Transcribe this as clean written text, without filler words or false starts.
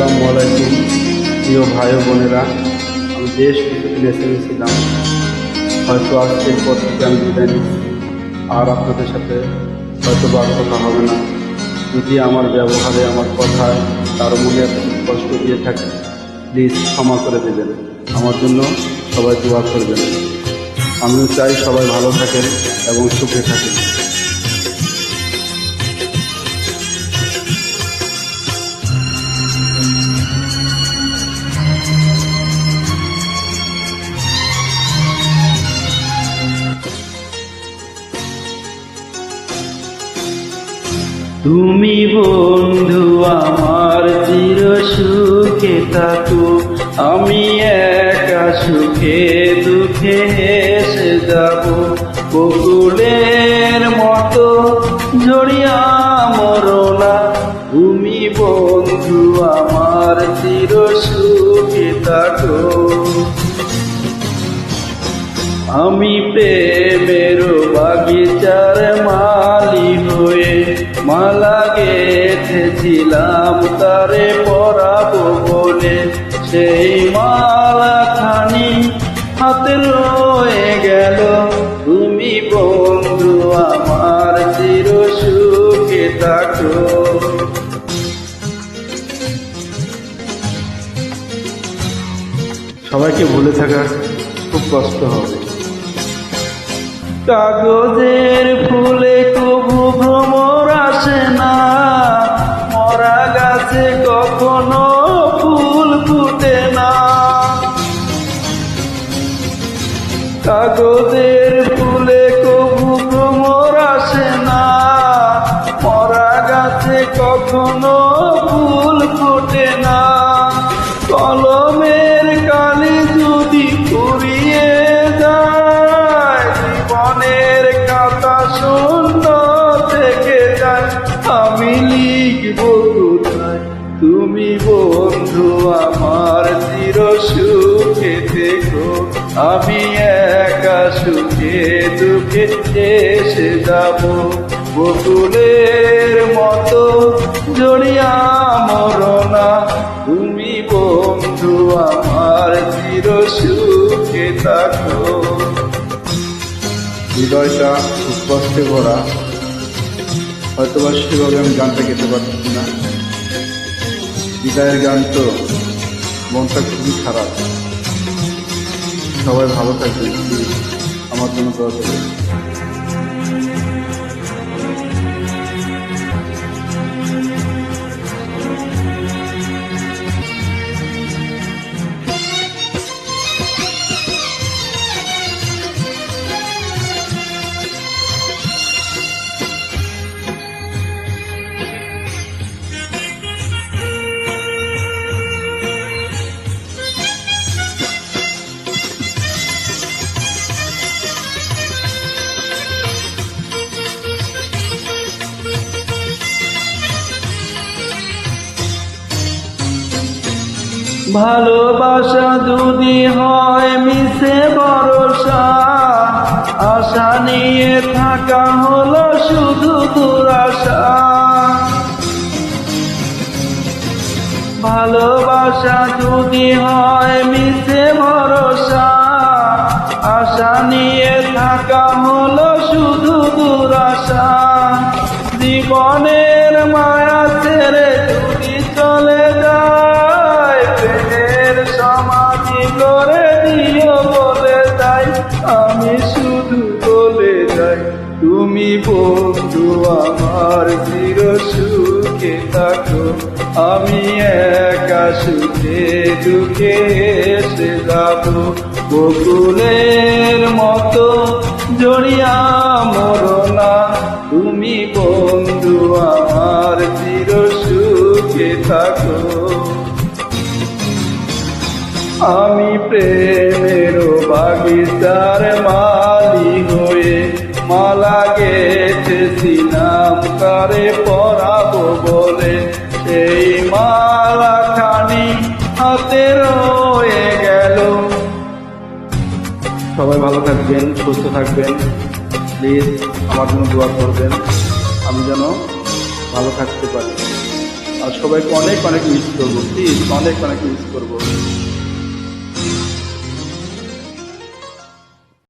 আসসালামু আলাইকুম প্রিয় ভাই ও বোনেরা। আমি বেশ কিছুদিন এসেছিলাম, হয়তো আজকের পর থেকে আমি বিদায় নিচ্ছি। আর আপনাদের সাথে হয়তো আর কথা হবে না। যদি আমার ব্যবহারে, আমার কথায় কারো মনে এত কষ্ট দিয়ে থাকে, প্লিজ ক্ষমা করে দেবেন। আমার জন্য সবাই দোয়া করবেন। আমিও চাই সবাই ভালো থাকেন এবং সুখে থাকেন। তুমি বন্ধু আমার চির সুখে থাকো, আমি একা সুখে দুঃখে হেসে যাব। বকুলের মতো ঝরিয়া মরলা, তুমি বন্ধু আমার চির সুখে থাকো। আমি প্রেমের বাগিচার মালি হয়ে মালা গেঁথেছিলাম তারে পরাবো বলে। সেই মালাখানি হাতে রয়ে গেল, তুমি বন্ধু আমার চির সুখে থাকো। সবাইকে ভুলে থাকা খুব কষ্ট হবে। কাগজের ফুলে কবু ভ্রমর আসে না, মরা গাছে কখনো ফুল ফুটে না। কাগজের ফুলে কবু ভ্রমর আসে না, মরা গাছে কখনো ফুল ফোটে না। কলমের কালি যদি ফুরিয়ে যায়, জীবনের কথা সুন্দর থেকে যায়। আমি লিখব কোথায়, তুমি বন্ধু আমার চির সুখে থেকো। আমি একা সুখে দুঃখে এসে যাব। বকুলের মতো জড়িয়া মরনা, তুমি বন্ধু আমার চির সুখে থাকো। হৃদয়টা খুব কষ্টে ভরা, হয়তোবা সেভাবে আমি গানটা গেতে পারছি না। বিদায়ের গান তো, মনটা খুবই খারাপ। সবাই ভালো থাকবেন, প্লিজ আমার জন্য দোয়া করবেন। ভালোবাসা যদি হয় মিশে ভরসা, আশা নিয়ে থাকা হলো শুধু দুরাশা। ভালোবাসা যদি হয় মিশে ভরসা, আশা নিয়ে থাকা হলো শুধু দুরাশা। জীবনের মায়া ছেড়ে যদি চলে যায়, প্রেমের সমাধি করে দিও বলে যাই। আমি শুধু বলে যাই, তুমি বন্ধু আমার চির সুখে থাকো। আমি একা সুখে দুঃখে এসে যাব। বকুলের মতো জড়িয়া মরনা, তুমি বন্ধু আমার চির সুখে থাকো। আমি প্রেমের বাগিচার মালি হয়ে মালা গেঁথেছিলাম কারে পরাবো বলে। সেই মালাখানি হাতে রয়ে গেল। সবাই ভালো থাকবেন, সুস্থ থাকবেন, প্লিজ আমার জন্য দোয়া করবেন, আমি যেন ভালো থাকতে পারি। আর সবাইকে অনেক অনেক মিস করবো, প্লিজ অনেক অনেক মিস করবো।